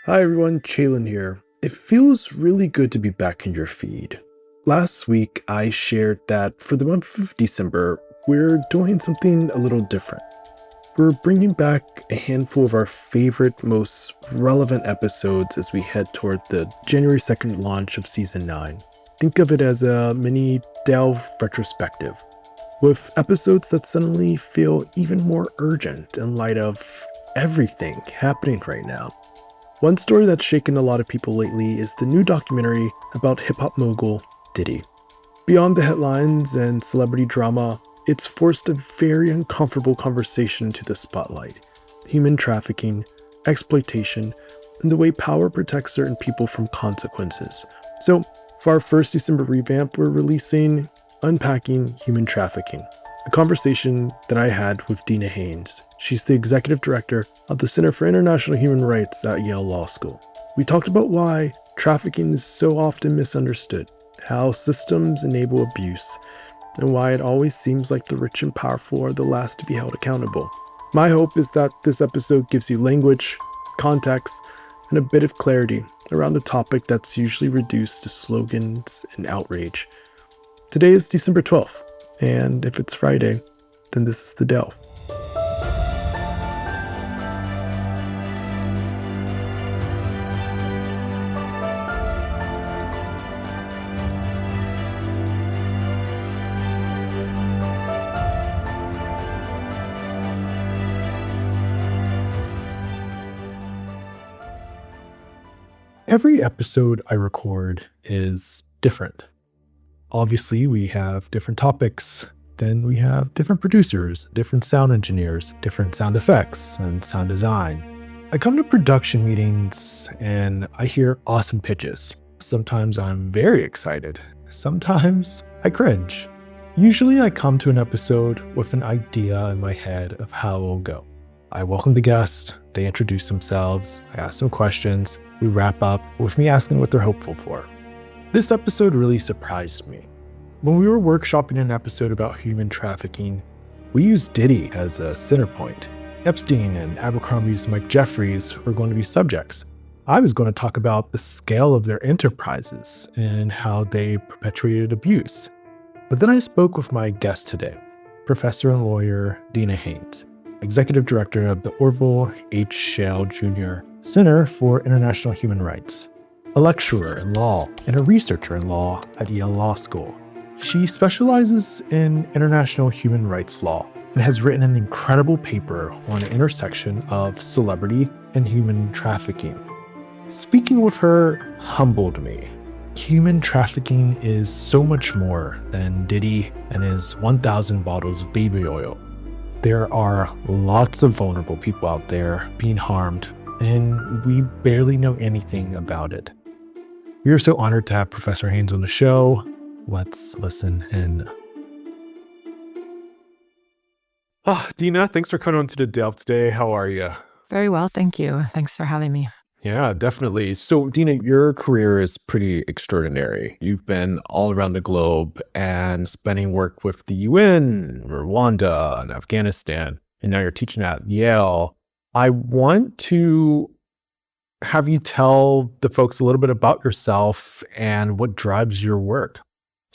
Hi everyone, Chalin here. It feels really good to be back in your feed. Last week, I shared that for the month of December, we're doing something a little different. We're bringing back a handful of our favorite, most relevant episodes as we head toward the January 2nd launch of Season 9. Think of it as a mini Delve retrospective, with episodes that suddenly feel even more urgent in light of everything happening right now. One story that's shaken a lot of people lately is the new documentary about hip-hop mogul Diddy. Beyond the headlines and celebrity drama, it's forced a very uncomfortable conversation into the spotlight. Human trafficking, exploitation, and the way power protects certain people from consequences. So, for our first December revamp, we're releasing Unpacking Human Trafficking, a conversation that I had with Dina Haynes. She's the executive director of the Center for International Human Rights at Yale Law School. We talked about why trafficking is so often misunderstood, how systems enable abuse, and why it always seems like the rich and powerful are the last to be held accountable. My hope is that this episode gives you language, context, and a bit of clarity around a topic that's usually reduced to slogans and outrage. Today is December 12th, and if it's Friday, then this is the Delve. Every episode I record is different. Obviously, we have different topics, then we have different producers, different sound engineers, different sound effects, and sound design. I come to production meetings and I hear awesome pitches. Sometimes I'm very excited. Sometimes I cringe. Usually I come to an episode with an idea in my head of how it will go. I welcome the guest, they introduce themselves, I ask them questions, we wrap up with me asking what they're hopeful for. This episode really surprised me. When we were workshopping an episode about human trafficking, we used Diddy as a center point. Epstein and Abercrombie's Mike Jeffries were going to be subjects. I was going to talk about the scale of their enterprises and how they perpetuated abuse. But then I spoke with my guest today, professor and lawyer Dina Haynes, executive director of the Orville H. Schell Jr. Center for International Human Rights, a lecturer in law and a researcher in law at Yale Law School. She specializes in international human rights law and has written an incredible paper on the intersection of celebrity and human trafficking. Speaking with her humbled me. Human trafficking is so much more than Diddy and his 1,000 bottles of baby oil. There are lots of vulnerable people out there being harmed, and we barely know anything about it. We are so honored to have Professor Haynes on the show. Let's listen in. Dina, thanks for coming on to the Delve today. How are you? Very well, thank you. Thanks for having me. Yeah, definitely. So, Dina, your career is pretty extraordinary. You've been all around the globe and spending work with the UN, Rwanda, and Afghanistan, and now you're teaching at Yale. I want to have you tell the folks a little bit about yourself and what drives your work.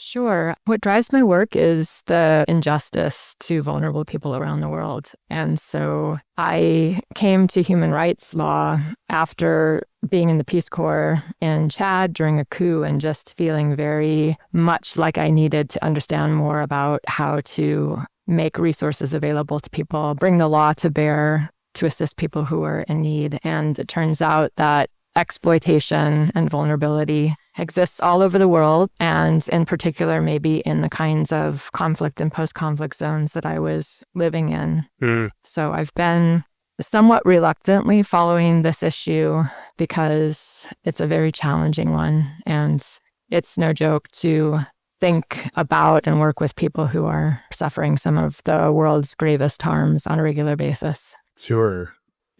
Sure. What drives my work is the injustice to vulnerable people around the world. And so I came to human rights law after being in the Peace Corps in Chad during a coup and just feeling very much like I needed to understand more about how to make resources available to people, bring the law to bear to assist people who are in need. And it turns out that exploitation and vulnerability exists all over the world, and in particular, maybe in the kinds of conflict and post-conflict zones that I was living in. So I've been somewhat reluctantly following this issue because it's a very challenging one, and it's no joke to think about and work with people who are suffering some of the world's gravest harms on a regular basis. Sure.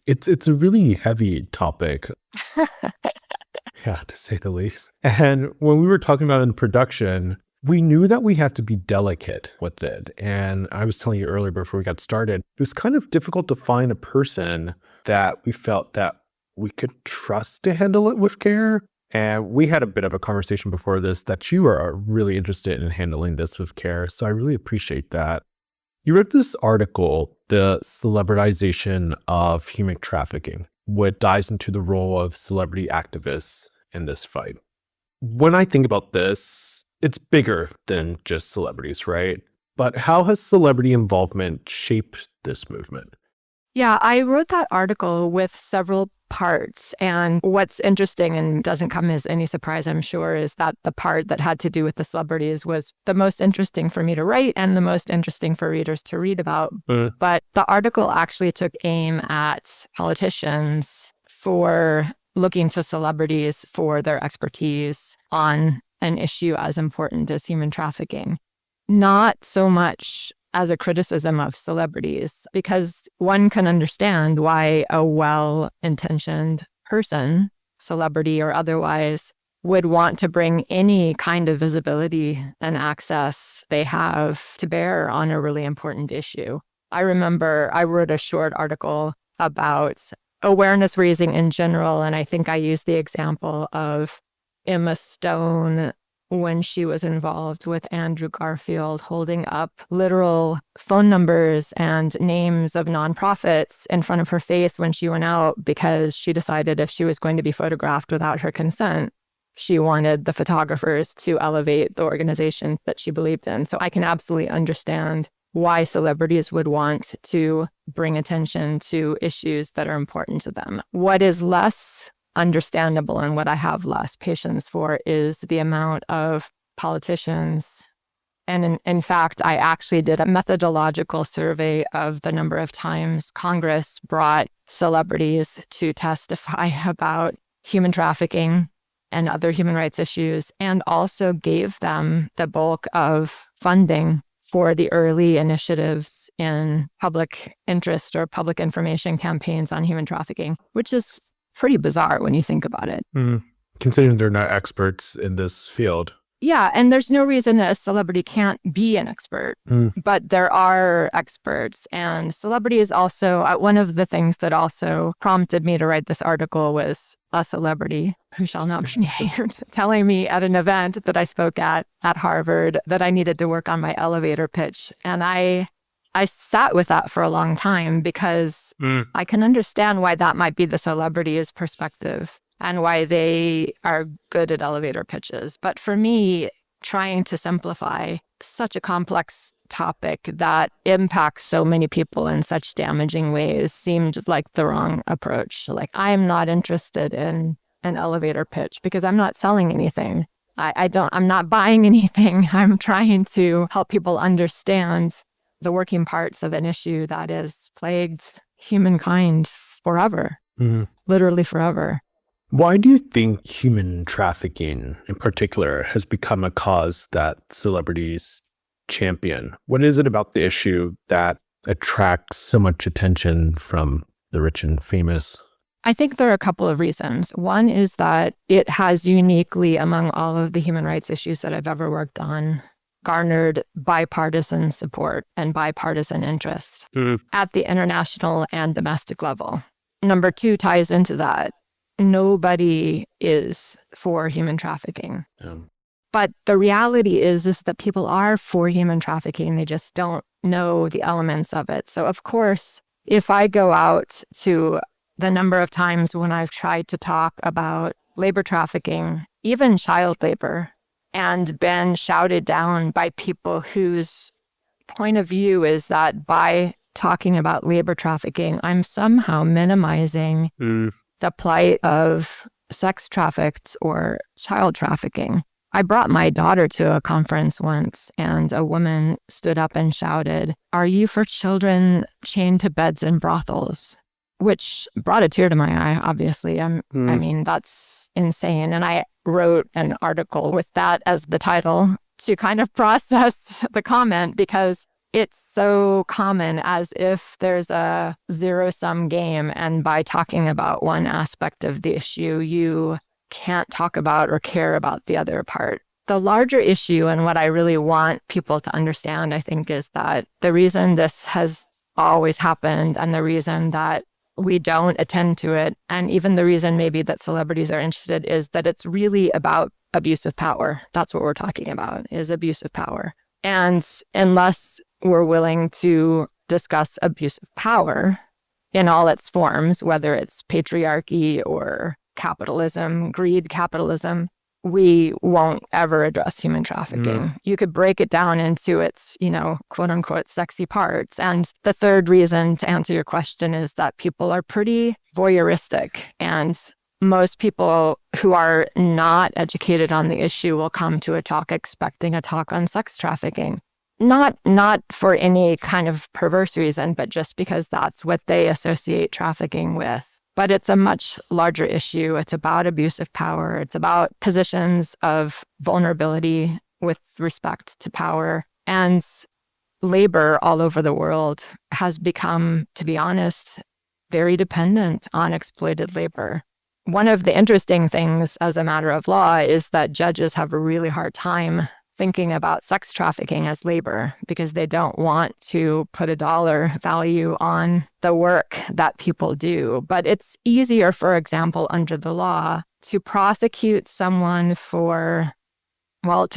It's a really heavy topic. Yeah, to say the least. And when we were talking about it in production, we knew that we had to be delicate with it. And I was telling you earlier before we got started, it was kind of difficult to find a person that we felt that we could trust to handle it with care. And we had a bit of a conversation before this that you are really interested in handling this with care. So I really appreciate that. You wrote this article, The Celebritization of Human Trafficking, which dives into the role of celebrity activists in this fight. When I think about this, it's bigger than just celebrities, right? But how has celebrity involvement shaped this movement? Yeah, I wrote that article with several parts. And what's interesting and doesn't come as any surprise, I'm sure, is that the part that had to do with the celebrities was the most interesting for me to write and the most interesting for readers to read about. But the article actually took aim at politicians for looking to celebrities for their expertise on an issue as important as human trafficking. Not so much as a criticism of celebrities, because one can understand why a well-intentioned person, celebrity or otherwise, would want to bring any kind of visibility and access they have to bear on a really important issue. I remember I wrote a short article about awareness raising in general, and I think I used the example of Emma Stone when she was involved with Andrew Garfield, holding up literal phone numbers and names of nonprofits in front of her face when she went out, because she decided if she was going to be photographed without her consent, she wanted the photographers to elevate the organization that she believed in. So I can absolutely understand why celebrities would want to bring attention to issues that are important to them. What is less understandable and what I have less patience for is the amount of politicians. And in fact, I actually did a methodological survey of the number of times Congress brought celebrities to testify about human trafficking and other human rights issues, and also gave them the bulk of funding for the early initiatives in public interest or public information campaigns on human trafficking, which is pretty bizarre when you think about it. Considering they're not experts in this field. Yeah, and there's no reason that a celebrity can't be an expert, but there are experts. And celebrity is also, one of the things that also prompted me to write this article was a celebrity who shall not be named telling me at an event that I spoke at Harvard that I needed to work on my elevator pitch. And I sat with that for a long time, because I can understand why that might be the celebrity's perspective and why they are good at elevator pitches. But for me, trying to simplify such a complex topic that impacts so many people in such damaging ways seemed like the wrong approach. Like, I am not interested in an elevator pitch because I'm not selling anything. I'm not buying anything. I'm trying to help people understand the working parts of an issue that has plagued humankind forever, literally forever. Why do you think human trafficking in particular has become a cause that celebrities champion? What is it about the issue that attracts so much attention from the rich and famous? I think there are a couple of reasons. One is that it has uniquely, among all of the human rights issues that I've ever worked on, garnered bipartisan support and bipartisan interest at the international and domestic level. Number two ties into that. Nobody is for human trafficking. But the reality is that people are for human trafficking. They just don't know the elements of it. So of course, if I go out to the number of times when I've tried to talk about labor trafficking, even child labor, and been shouted down by people whose point of view is that by talking about labor trafficking, I'm somehow minimizing the plight of sex trafficked or child trafficking. I brought my daughter to a conference once, and a woman stood up and shouted, "Are you for children chained to beds in brothels?" Which brought a tear to my eye, obviously. I mean, that's insane. And I wrote an article with that as the title to kind of process the comment, because it's so common, as if there's a zero-sum game, and by talking about one aspect of the issue, you can't talk about or care about the other part. The larger issue, and what I really want people to understand, I think, is that the reason this has always happened, and the reason that we don't attend to it. And even the reason maybe that celebrities are interested is that it's really about abuse of power. That's what we're talking about, is abuse of power. And unless we're willing to discuss abuse of power in all its forms, whether it's patriarchy or capitalism, greed capitalism, we won't ever address human trafficking. You could break it down into its, quote unquote, sexy parts. And the third reason to answer your question is that people are pretty voyeuristic. And most people who are not educated on the issue will come to a talk expecting a talk on sex trafficking. Not for any kind of perverse reason, but just because that's what they associate trafficking with. But it's a much larger issue. It's about abuse of power. It's about positions of vulnerability with respect to power. And labor all over the world has become, to be honest, very dependent on exploited labor. One of the interesting things as a matter of law is that judges have a really hard time thinking about sex trafficking as labor because they don't want to put a dollar value on the work that people do. But it's easier, for example, under the law to prosecute someone to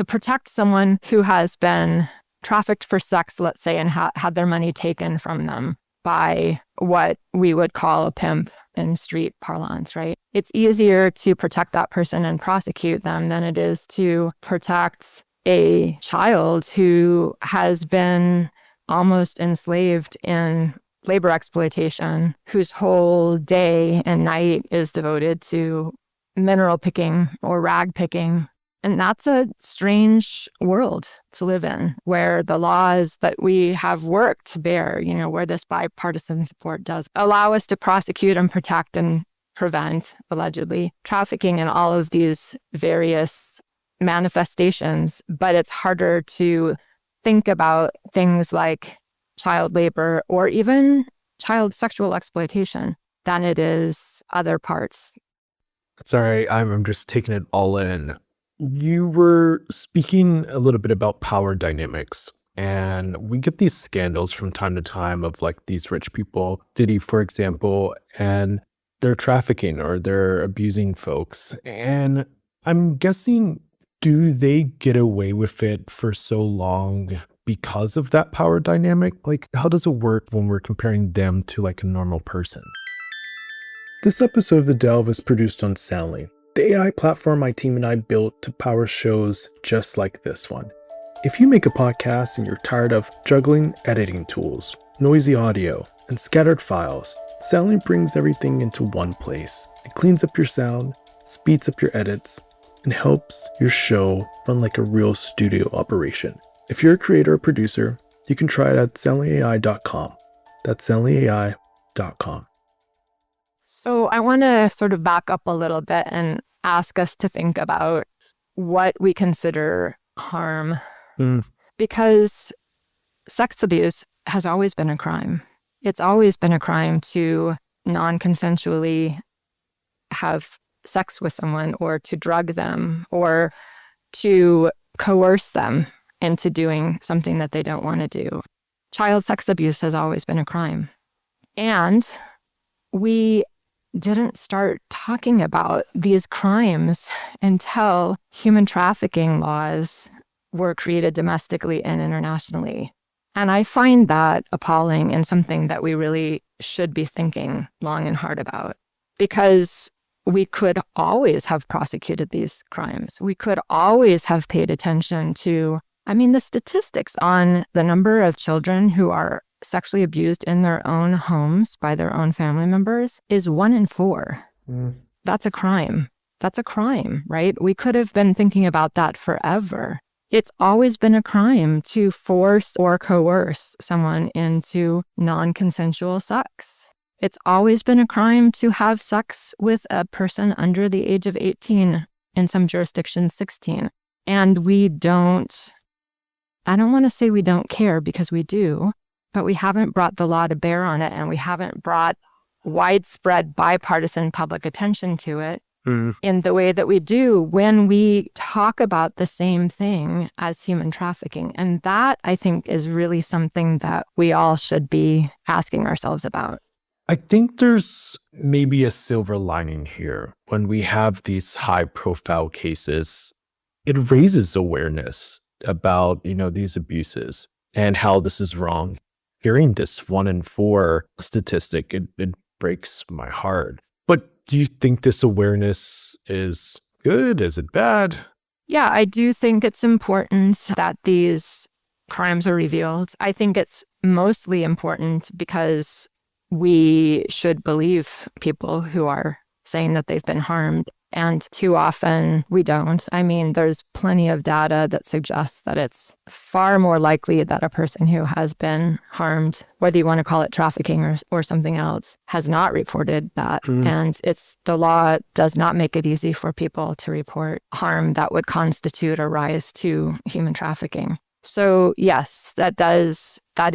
protect someone who has been trafficked for sex, let's say, and had their money taken from them by what we would call a pimp in street parlance, right? It's easier to protect that person and prosecute them than it is to protect a child who has been almost enslaved in labor exploitation, whose whole day and night is devoted to mineral picking or rag picking. And that's a strange world to live in, where the laws that we have worked to bear, where this bipartisan support does allow us to prosecute and protect and prevent, allegedly, trafficking in all of these various manifestations, but it's harder to think about things like child labor or even child sexual exploitation than it is other parts. Sorry, I'm just taking it all in. You were speaking a little bit about power dynamics, and we get these scandals from time to time of like these rich people, Diddy, for example, and they're trafficking or they're abusing folks. And I'm guessing, do they get away with it for so long because of that power dynamic? Like, how does it work when we're comparing them to like a normal person? This episode of The Delve is produced on Chalin, the AI platform my team and I built to power shows just like this one. If you make a podcast and you're tired of juggling editing tools, noisy audio, and scattered files, Chalin brings everything into one place. It cleans up your sound, speeds up your edits, and helps your show run like a real studio operation. If you're a creator or producer, you can try it at chalinai.com. That's chalinai.com. So I want to sort of back up a little bit and ask us to think about what we consider harm. Because sex abuse has always been a crime. It's always been a crime to non-consensually have sex with someone or to drug them or to coerce them into doing something that they don't want to do. Child sex abuse has always been a crime. And we didn't start talking about these crimes until human trafficking laws were created domestically and internationally. And I find that appalling and something that we really should be thinking long and hard about, because we could always have prosecuted these crimes. We could always have paid attention to, the statistics on the number of children who are sexually abused in their own homes by their own family members is 1 in 4. That's a crime. That's a crime, right? We could have been thinking about that forever. It's always been a crime to force or coerce someone into non-consensual sex. It's always been a crime to have sex with a person under the age of 18, in some jurisdictions 16. And I don't want to say we don't care, because we do, but we haven't brought the law to bear on it, and we haven't brought widespread bipartisan public attention to it in the way that we do when we talk about the same thing as human trafficking. And that, I think, is really something that we all should be asking ourselves about. I think there's maybe a silver lining here. When we have these high profile cases, it raises awareness about, these abuses and how this is wrong. Hearing this 1 in 4 statistic, it breaks my heart. But do you think this awareness is good? Is it bad? Yeah, I do think it's important that these crimes are revealed. I think it's mostly important because we should believe people who are saying that they've been harmed. And too often we don't. I mean, there's plenty of data that suggests that it's far more likely that a person who has been harmed, whether you want to call it trafficking or something else, has not reported that. And the law does not make it easy for people to report harm that would constitute a rise to human trafficking. So yes, that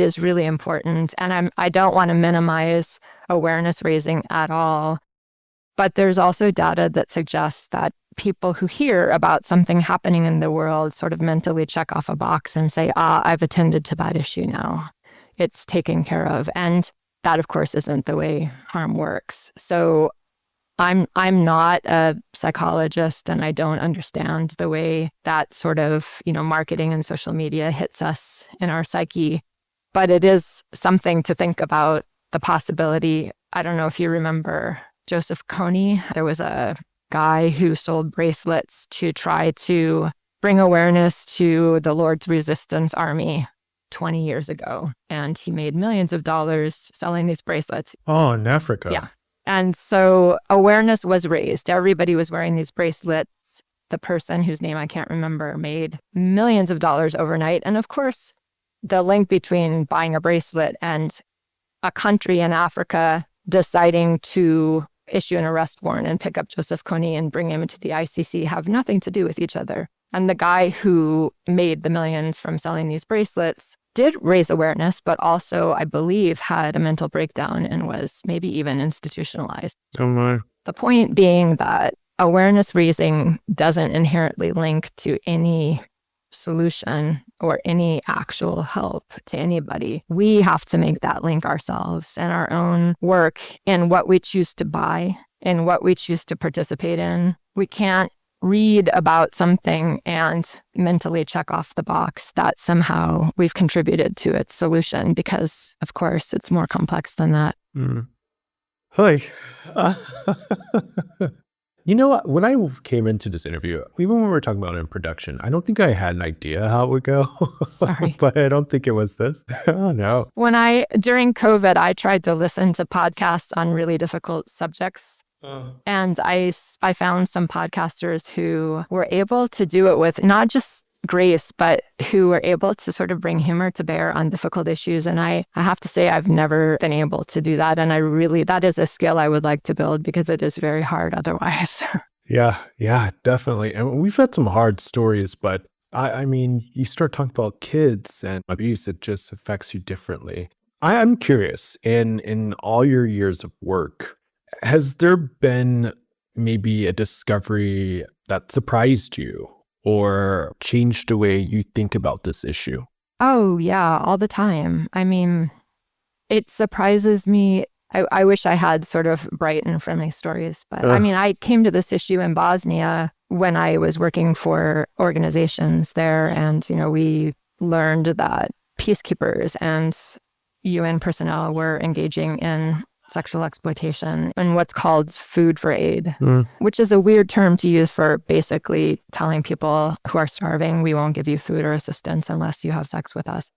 is really important. And I don't want to minimize awareness raising at all. But there's also data that suggests that people who hear about something happening in the world sort of mentally check off a box and say, I've attended to that issue now. It's taken care of. And that, of course, isn't the way harm works. So I'm not a psychologist, and I don't understand the way that sort of, marketing and social media hits us in our psyche. But it is something to think about, the possibility. I don't know if you remember Joseph Kony. There was a guy who sold bracelets to try to bring awareness to the Lord's Resistance Army 20 years ago. And he made millions of dollars selling these bracelets. Oh, in Africa. Yeah. And so awareness was raised. Everybody was wearing these bracelets. The person whose name I can't remember made millions of dollars overnight. And of course, the link between buying a bracelet and a country in Africa deciding to issue an arrest warrant and pick up Joseph Kony and bring him into the ICC have nothing to do with each other. And the guy who made the millions from selling these bracelets did raise awareness, but also, I believe, had a mental breakdown and was maybe even institutionalized. Oh my. The point being that awareness raising doesn't inherently link to any solution or any actual help to anybody. We have to make that link ourselves and our own work in what we choose to buy and what we choose to participate in. We can't read about something and mentally check off the box that somehow we've contributed to its solution, because, of course, it's more complex than that. Hi. You know what? When I came into this interview, even when we were talking about it in production, I don't think I had an idea how it would go. Sorry. But I don't think it was this. Oh, no. During COVID, I tried to listen to podcasts on really difficult subjects. And I found some podcasters who were able to do it with not just grace, but who were able to sort of bring humor to bear on difficult issues. And I have to say, I've never been able to do that. And that is a skill I would like to build, because it is very hard otherwise. Yeah, definitely. And we've had some hard stories, but I mean, you start talking about kids and abuse, it just affects you differently. I'm curious, in all your years of work, has there been maybe a discovery that surprised you or changed the way you think about this issue? Oh, yeah, all the time. I mean, it surprises me. I wish I had sort of bright and friendly stories. But I mean, I came to this issue in Bosnia when I was working for organizations there. And, we learned that peacekeepers and UN personnel were engaging in sexual exploitation and what's called food for aid, which is a weird term to use for basically telling people who are starving, we won't give you food or assistance unless you have sex with us.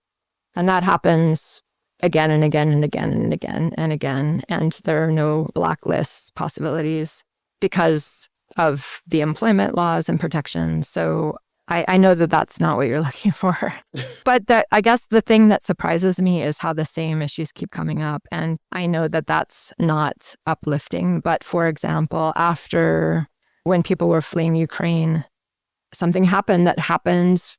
And that happens again and again and again and again and again. And there are no blacklist possibilities because of the employment laws and protections. So I know that that's not what you're looking for. But I guess the thing that surprises me is how the same issues keep coming up. And I know that that's not uplifting. But for example, when people were fleeing Ukraine, something happened that happened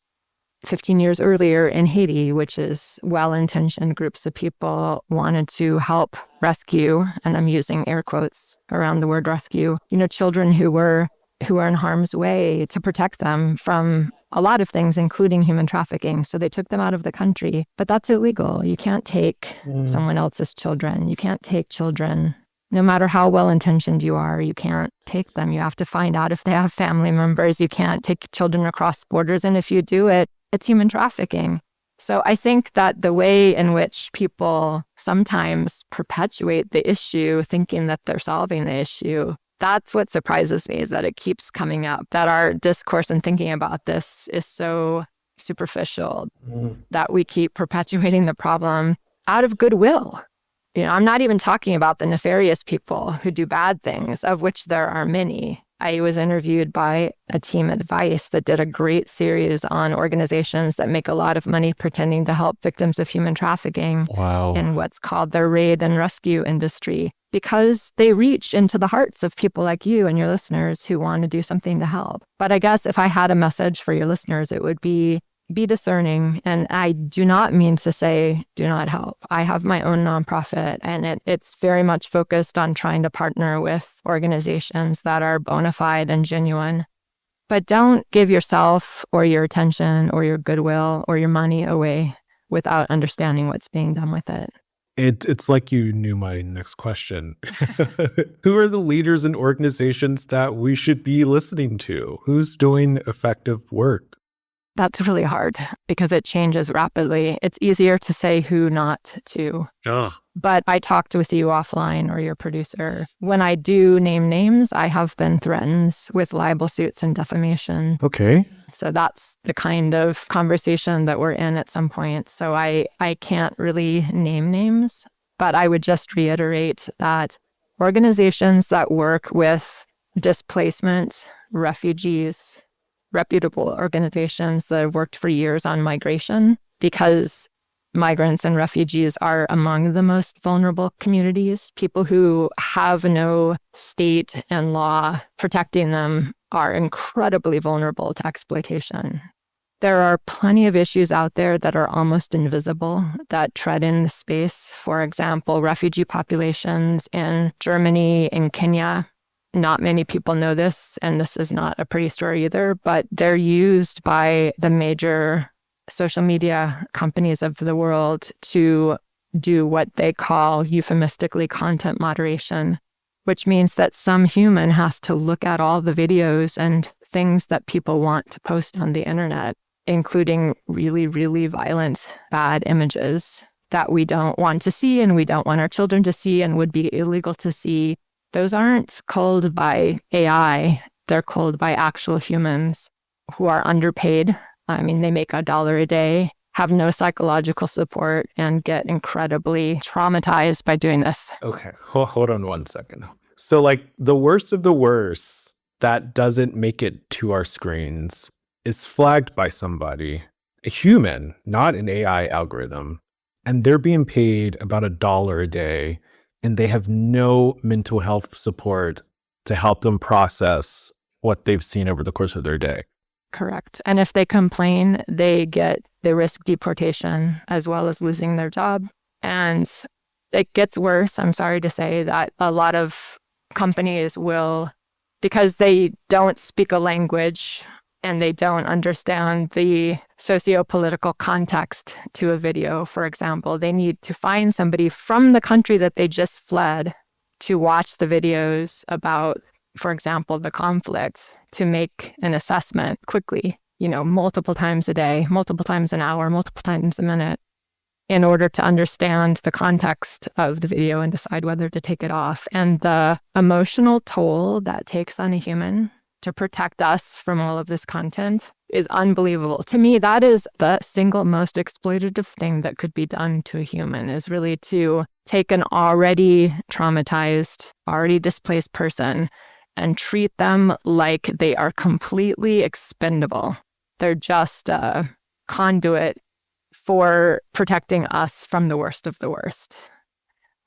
15 years earlier in Haiti, which is well-intentioned groups of people wanted to help rescue, and I'm using air quotes around the word rescue, children who were in harm's way, to protect them from a lot of things, including human trafficking. So they took them out of the country, but that's illegal. You can't take someone else's children. You can't take children. No matter how well-intentioned you are, you can't take them. You have to find out if they have family members. You can't take children across borders. And if you do it, it's human trafficking. So I think that the way in which people sometimes perpetuate the issue, thinking that they're solving the issue, that's what surprises me, is that it keeps coming up, that our discourse and thinking about this is so superficial, that we keep perpetuating the problem out of goodwill. I'm not even talking about the nefarious people who do bad things, of which there are many. I was interviewed by a team at Vice that did a great series on organizations that make a lot of money pretending to help victims of human trafficking in what's called the raid and rescue industry, because they reach into the hearts of people like you and your listeners who want to do something to help. But I guess if I had a message for your listeners, it would be discerning. And I do not mean to say do not help. I have my own nonprofit, and it's very much focused on trying to partner with organizations that are bona fide and genuine. But don't give yourself or your attention or your goodwill or your money away without understanding what's being done with it. It's like you knew my next question. Who are the leaders and organizations that we should be listening to? Who's doing effective work? That's really hard because it changes rapidly. It's easier to say who not to. But I talked with you offline, or your producer. When I do name names, I have been threatened with libel suits and defamation. Okay. So that's the kind of conversation that we're in at some point. So I can't really name names, but I would just reiterate that organizations that work with displacement, refugees, reputable organizations that have worked for years on migration, because migrants and refugees are among the most vulnerable communities. People who have no state and law protecting them are incredibly vulnerable to exploitation. There are plenty of issues out there that are almost invisible that tread in the space. For example, refugee populations in Germany and Kenya. Not many people know this, and this is not a pretty story either, but they're used by the major social media companies of the world to do what they call euphemistically content moderation, which means that some human has to look at all the videos and things that people want to post on the internet, including really, really violent, bad images that we don't want to see and we don't want our children to see and would be illegal to see. Those aren't culled by AI. They're culled by actual humans who are underpaid. I mean, they make $1 a day, have no psychological support, and get incredibly traumatized by doing this. Okay, hold on one second. So like the worst of the worst that doesn't make it to our screens is flagged by somebody, a human, not an AI algorithm, and they're being paid about $1 a day. And they have no mental health support to help them process what they've seen over the course of their day. Correct. And if they complain, they risk deportation as well as losing their job. And it gets worse. I'm sorry to say that a lot of companies will, because they don't speak a language and they don't understand the socio-political context to a video, for example, they need to find somebody from the country that they just fled to watch the videos about, for example, the conflict, to make an assessment quickly, multiple times a day, multiple times an hour, multiple times a minute, in order to understand the context of the video and decide whether to take it off. And the emotional toll that takes on a human to protect us from all of this content is unbelievable. To me, that is the single most exploitative thing that could be done to a human, is really to take an already traumatized, already displaced person and treat them like they are completely expendable. They're just a conduit for protecting us from the worst of the worst.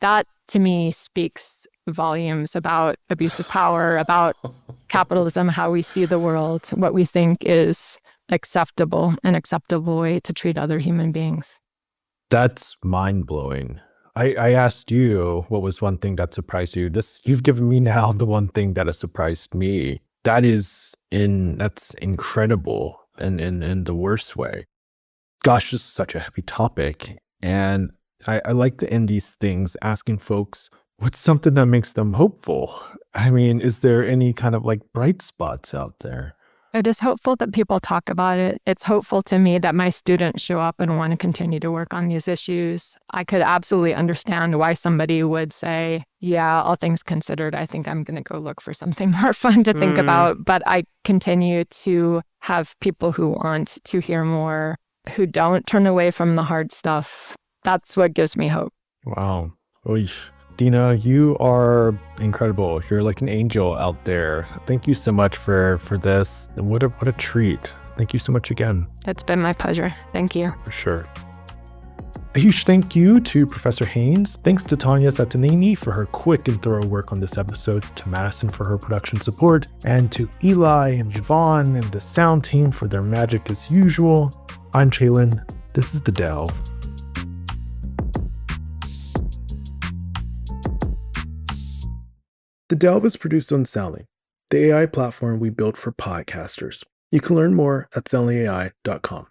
That, to me, speaks volumes about abuse of power, about capitalism, how we see the world, what we think is an acceptable way to treat other human beings. That's mind-blowing. I asked you what was one thing that surprised you. You've given me now the one thing that has surprised me. That's incredible. in the worst way. Gosh, this is such a heavy topic. And I like to end these things asking folks, what's something that makes them hopeful? I mean, is there any kind of like bright spots out there? It is hopeful that people talk about it. It's hopeful to me that my students show up and want to continue to work on these issues. I could absolutely understand why somebody would say, yeah, all things considered, I think I'm going to go look for something more fun to think about. But I continue to have people who want to hear more, who don't turn away from the hard stuff. That's what gives me hope. Wow. Oy. Dina, you are incredible. You're like an angel out there. Thank you so much for this. And what a treat. Thank you so much again. It's been my pleasure. Thank you. For sure. A huge thank you to Professor Haynes. Thanks to Tanya Satanini for her quick and thorough work on this episode, to Madison for her production support, and to Eli and Javon and the sound team for their magic as usual. I'm Chalin. This is The Delve. The Delve is produced on Chalin, the AI platform we built for podcasters. You can learn more at chalin.ai.com.